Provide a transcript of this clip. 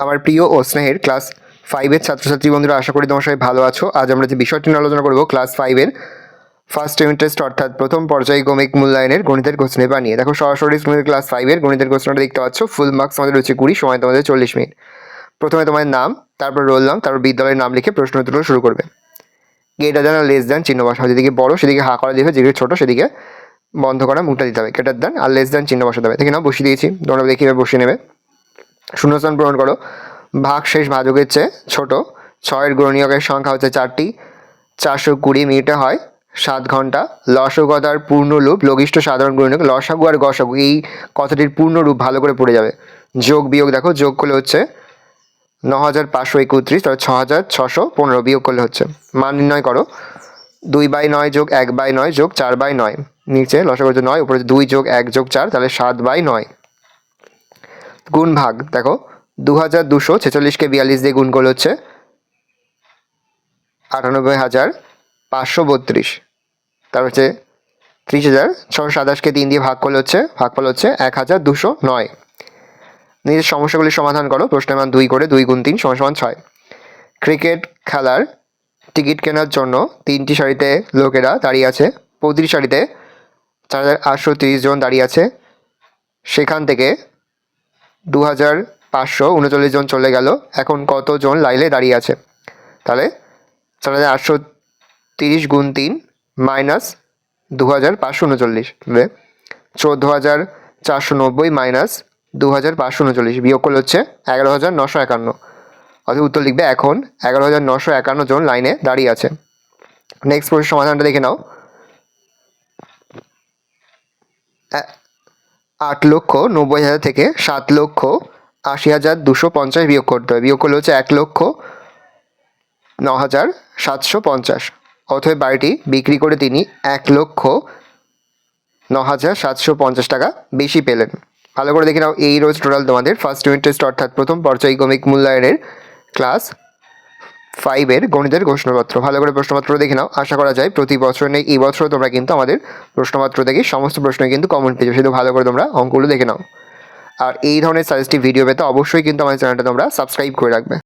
আমার প্রিয় ও স্নেহের ক্লাস 5-এর ছাত্রছাত্রী বন্ধুরা, আশা করি তোমার সবাই ভালো আছো। আজ আমরা যে বিষয়টি নিয়ে আলোচনা করব ক্লাস 5-এর ফার্স্ট ইউনিট টেস্ট অর্থাৎ প্রথম পর্যায়ক্রমিক মূল্যায়নের গণিতের কোশ্চেন পেপার নিয়ে। দেখো সরাসরি স্ক্রিনে ক্লাস 5-এর গণিতের কোশ্চেনটা দেখতে পাচ্ছ। ফুল মার্কস আমাদের রয়েছে 20, সময় তোমাদের 40 মিনিট। প্রথমে তোমার নাম, তারপর রোল নাম, তারপর বিদ্যালয়ের নাম লিখে প্রশ্ন উত্তর শুরু করবে। গ্রেটার দ্যান আর লেস দ্যান চিহ্ন বসাবে, যেদিকে বড় সেদিকে হা করা দিবে, যেদিকে ছোট সেদিকে বন্ধ করা মুখটা দিতে হবে। গ্রেটার দ্যান আর লেস দ্যান চিহ্ন বসাতে হবে। দেখি না, বসিয়ে দিয়েছি, তোমরা দেখি বসিয়ে নেবে। শূন্যস্থান পূরণ করো। ভাগ শেষ ভাজকের চেয়ে ছোট। 6-এর গুণনীয়কের সংখ্যা হচ্ছে 4টি। 420 মিনিটে হয় 7 ঘন্টা। লসগতার পূর্ণরূপ লঘিষ্ঠ সাধারণ গুণনীয়ক লসাগু আর গসাগু, এই কথাটির পূর্ণরূপ ভালো করে পড়ে যাবে। যোগ বিয়োগ দেখো, যোগ করলে হচ্ছে 9531, তাহলে 6615, বিয়োগ করলে হচ্ছে। মান নির্ণয় করো। 2/9 যোগ 1/9 যোগ 4/9, নিচে লসাগু হচ্ছে 9, উপরে 2 যোগ 1 যোগ 4, তাহলে 7/9। গুণ ভাগ দেখো, 2246কে 42 দিয়ে গুণ করলে হচ্ছে 98,532, তারপর হচ্ছে 30,627কে 3 দিয়ে ভাগ করলে হচ্ছে ভাগফল হচ্ছে 1209। নিজের সমস্যাগুলির সমাধান করো। প্রশ্নের মান 2 করে 2 গুণ 3 = 6। ক্রিকেট খেলার টিকিট কেনার জন্য 3টি সারিতে লোকেরা দাঁড়িয়ে আছে। প্রতিটি সারিতে 4830 জন দাঁড়িয়ে আছে। সেখান থেকে 2539 জন চলে গেল। এখন কতজন লাইনে দাঁড়িয়ে আছে? তাহলে 4830 গুণ 3 মাইনাস 2539, 14,490 মাইনাস 2539, বিয়োগ করলে হচ্ছে 11,951। অর্থাৎ উত্তর লিখবে এখন 11,951 জন লাইনে দাঁড়িয়ে আছে। নেক্সট প্রশ্নের সমাধানটা দেখে নাও। 8,90,000 থেকে 7,80,250 বিয়োগ করতে হবে। বিয়োগ করলে হচ্ছে 1,09,750। অতএব বাড়িটি বিক্রি করে তিনি 1,09,750 টাকা বেশি পেলেন। ভালো করে দেখে নাও। এই রোজ টোটাল তোমাদের ফার্স্ট ইউনিট টেস্ট অর্থাৎ প্রথম পর্যায়ক্রমিক মূল্যায়নের ক্লাস 5-এর গণিতের প্রশ্নপত্র। ভালো করে প্রশ্নপত্র দেখে নাও। আশা করা যায় প্রতি বছর নেই, এই বছরও তোমরা কিন্তু আমাদের প্রশ্নপত্র থেকে সমস্ত প্রশ্ন কিন্তু কমন পেয়েছো, সেটা ভালো করে তোমরা অঙ্কগুলো দেখে নাও। আর এই ধরনের সাজেস্টিভ ভিডিও পেতে অবশ্যই কিন্তু আমাদের চ্যানেলটা তোমরা সাবস্ক্রাইব করে রাখবে।